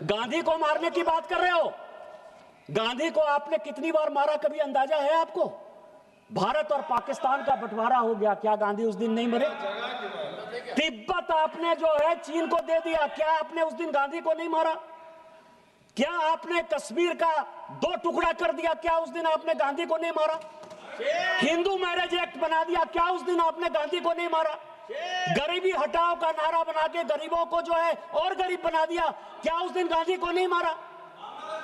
गांधी को मारने की बात कर रहे हो। गांधी को आपने कितनी बार मारा, कभी अंदाजा है आपको? भारत और पाकिस्तान का बंटवारा हो गया, क्या गांधी उस दिन नहीं मरे? तिब्बत आपने जो है चीन को दे दिया, क्या आपने उस दिन गांधी को नहीं मारा? क्या आपने कश्मीर का 2 टुकड़ा कर दिया, क्या उस दिन आपने गांधी को नहीं मारा? हिंदू मैरिज एक्ट बना दिया, क्या उस दिन आपने गांधी को नहीं मारा? गरीबी हटाओ का नारा बना के गरीबों को जो है और गरीब बना दिया, क्या उस दिन गांधी को नहीं मारा?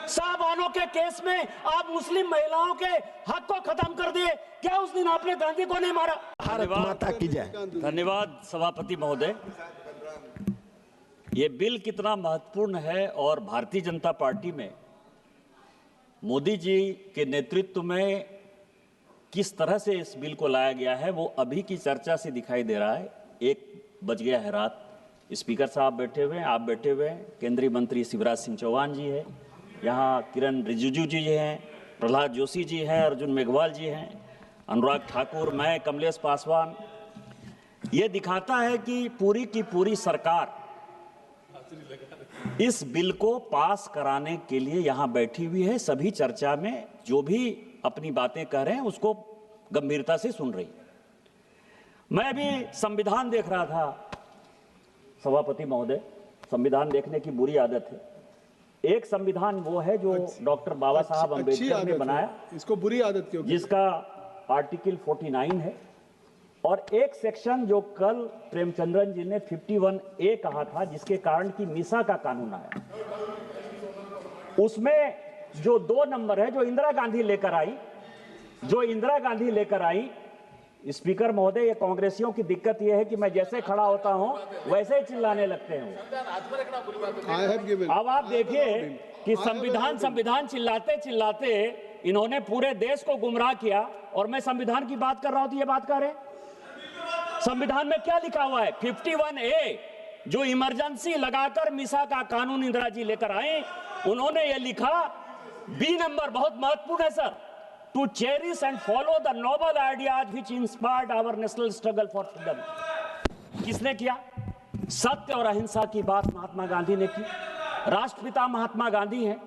साहबानों के केस में आप मुस्लिम महिलाओं के हक को खत्म कर दिए, क्या उस दिन आपने गांधी को नहीं मारा? भारत माता की जय। धन्यवाद सभापति महोदय। ये बिल कितना महत्वपूर्ण है और भारतीय जनता पार्टी में मोदी जी के नेतृत्व में किस तरह से इस बिल को लाया गया है वो अभी की चर्चा से दिखाई दे रहा है। 1 बज गया है रात, स्पीकर साहब बैठे हुए हैं, आप बैठे हुए हैं, केंद्रीय मंत्री शिवराज सिंह चौहान जी है, यहाँ किरण रिजिजू जी हैं, प्रहलाद जोशी जी हैं, अर्जुन मेघवाल जी हैं, अनुराग ठाकुर, मैं, कमलेश पासवान। ये दिखाता है कि पूरी की पूरी सरकार इस बिल को पास कराने के लिए यहाँ बैठी हुई है। सभी चर्चा में जो भी अपनी बातें कह रहे हैं उसको गंभीरता से सुन रही। मैं अभी संविधान देख रहा था सभापति महोदय, संविधान देखने की बुरी आदत है। एक संविधान वो है जो डॉक्टर बाबा साहब अम्बेडकर ने बनाया, इसको बुरी आदत क्यों? जिसका आर्टिकल 49 है, और एक सेक्शन जो कल प्रेमचंद्रन जी ने 51A कहा था, जिसके कारण की मीसा का कानून आया। उसमें जो 2 नंबर है जो इंदिरा गांधी लेकर आई, स्पीकर महोदय, ये कांग्रेसियों की दिक्कत ये है कि मैं जैसे खड़ा होता हूं वैसे ही चिल्लाने लगते हैं। अब आप देखिए कि संविधान चिल्लाते चिल्लाते इन्होंने पूरे देश को गुमराह किया, और मैं संविधान की बात कर रहा हूं तो ये बात कर रहे हैं। संविधान में क्या लिखा हुआ है? 51A जो इमरजेंसी लगाकर मीसा का कानून इंदिरा जी लेकर आए, उन्होंने ये लिखा, बी नंबर बहुत महत्वपूर्ण है sir, to cherish and follow the noble ideas which inspired our national struggle for freedom. किसने किया? सत्य और अहिंसा की बात महात्मा गांधी ने की। राष्ट्रपिता महात्मा गांधी हैं।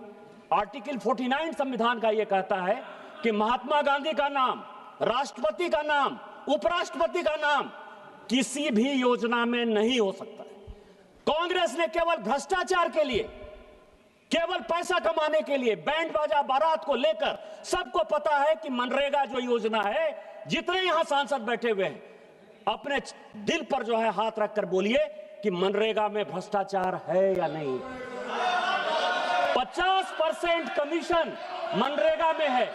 आर्टिकल 49 संविधान का यह कहता है कि महात्मा गांधी का नाम, राष्ट्रपति का नाम, उपराष्ट्रपति का नाम किसी भी योजना में नहीं हो सकता। कांग्रेस ने केवल भ्रष्टाचार के लिए, केवल पैसा कमाने के लिए, बैंड बाजा बारात को लेकर, सबको पता है कि मनरेगा जो योजना है, जितने यहां सांसद बैठे हुए हैं, अपने दिल पर जो है हाथ रखकर बोलिए कि मनरेगा में भ्रष्टाचार है या नहीं। 50% कमीशन मनरेगा में है,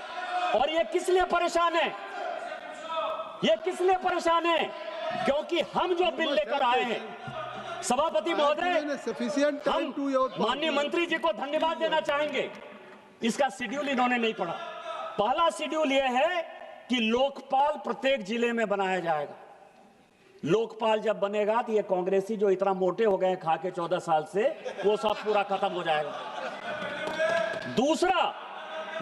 और ये किस लिए परेशान है? ये किस लिए परेशान है? क्योंकि हम जो बिल लेकर आए हैं, सभापति महोदय, हम माननीय मंत्री जी को धन्यवाद देना चाहेंगे। इसका शेड्यूल इन्होंने नहीं पढ़ा। पहला शेड्यूल यह है कि लोकपाल प्रत्येक जिले में बनाया जाएगा। लोकपाल जब बनेगा तो ये कांग्रेसी जो इतना मोटे हो गए खा के 14 साल से, वो सब पूरा खत्म हो जाएगा।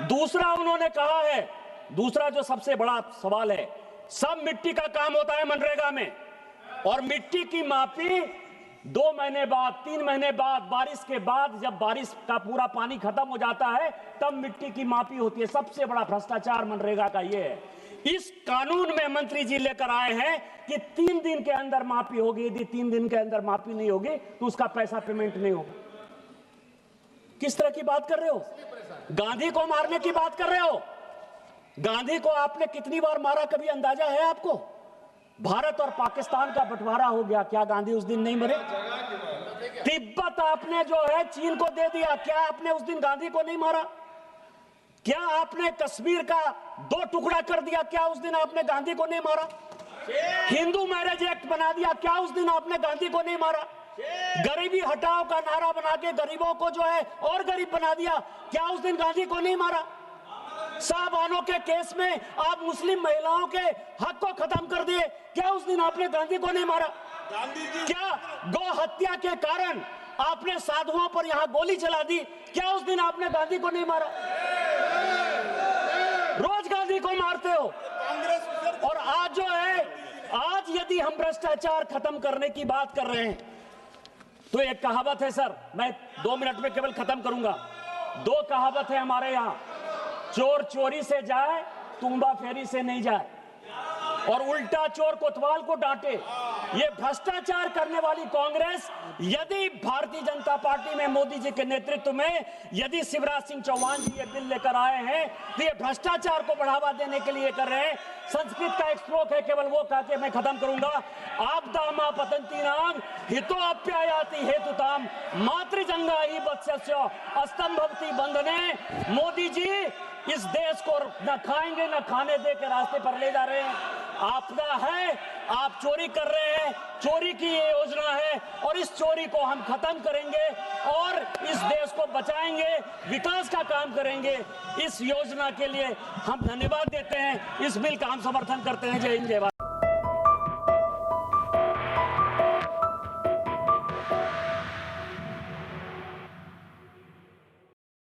दूसरा उन्होंने कहा है, दूसरा जो सबसे बड़ा सवाल है, सब मिट्टी का काम होता है मनरेगा में, और मिट्टी की मापी 2 महीने बाद, 3 महीने बाद, बारिश के बाद, जब बारिश का पूरा पानी खत्म हो जाता है तब मिट्टी की मापी होती है। सबसे बड़ा भ्रष्टाचार मनरेगा का ये है। इस कानून में मंत्री जी लेकर आए हैं कि 3 दिन के अंदर मापी होगी, यदि 3 दिन के अंदर मापी नहीं होगी तो उसका पैसा पेमेंट नहीं होगा। किस तरह की बात कर रहे हो? गांधी को मारने की बात कर रहे हो। गांधी को आपने कितनी बार मारा, कभी अंदाजा है आपको? भारत और पाकिस्तान का बंटवारा हो गया, क्या गांधी उस दिन नहीं मरे? तिब्बत आपने जो है चीन को दे दिया, क्या आपने उस दिन गांधी को नहीं मारा? क्या आपने कश्मीर का 2 टुकड़ा कर दिया, क्या उस दिन आपने गांधी को नहीं मारा? हिंदू मैरिज एक्ट बना दिया, क्या उस दिन आपने गांधी को नहीं मारा? गरीबी हटाओ का नारा बना के गरीबों को जो है और गरीब बना दिया, क्या उस दिन गांधी को नहीं मारा? साहबानों के केस में आप मुस्लिम महिलाओं के हक को खत्म कर दिए, क्या उस दिन आपने गांधी को नहीं मारा? क्या गौ हत्या के कारण आपने साधुओं पर यहां गोली चला दी, क्या उस दिन आपने गांधी को नहीं मारा? रोज गांधी को मारते हो। और आज जो है, आज यदि हम भ्रष्टाचार खत्म करने की बात कर रहे हैं तो एक कहावत है सर, मैं 2 मिनट में केवल खत्म करूंगा। 2 कहावत है हमारे यहाँ, चोर चोरी से जाए, तुम्बा फेरी से नहीं जाए, और उल्टा चोर कोतवाल को डांटे। ये भ्रष्टाचार करने वाली कांग्रेस, यदि भारतीय जनता पार्टी में मोदी जी के नेतृत्व में यदि शिवराज सिंह चौहान जी ये बिल लेकर आए हैं तो ये भ्रष्टाचार को बढ़ावा देने के लिए कर रहे हैं। संस्कृत का एक श्लोक है, केवल वो कह के मैं खत्म करूंगा। आपदा मा पतंती नाम हितो अप्यायाति हेतुताम मातृजंगा ही वत्स्य अस्तंभवती बंधने। मोदी जी इस देश को न खाएंगे न खाने दे के रास्ते पर ले जा रहे हैं। आपदा है, आप चोरी कर रहे हैं, चोरी की ये योजना है और इस चोरी को हम खत्म करेंगे और इस देश को बचाएंगे, विकास का काम करेंगे। इस योजना के लिए हम धन्यवाद देते हैं, इस बिल का हम समर्थन करते हैं। जय हिंद, जय भारत।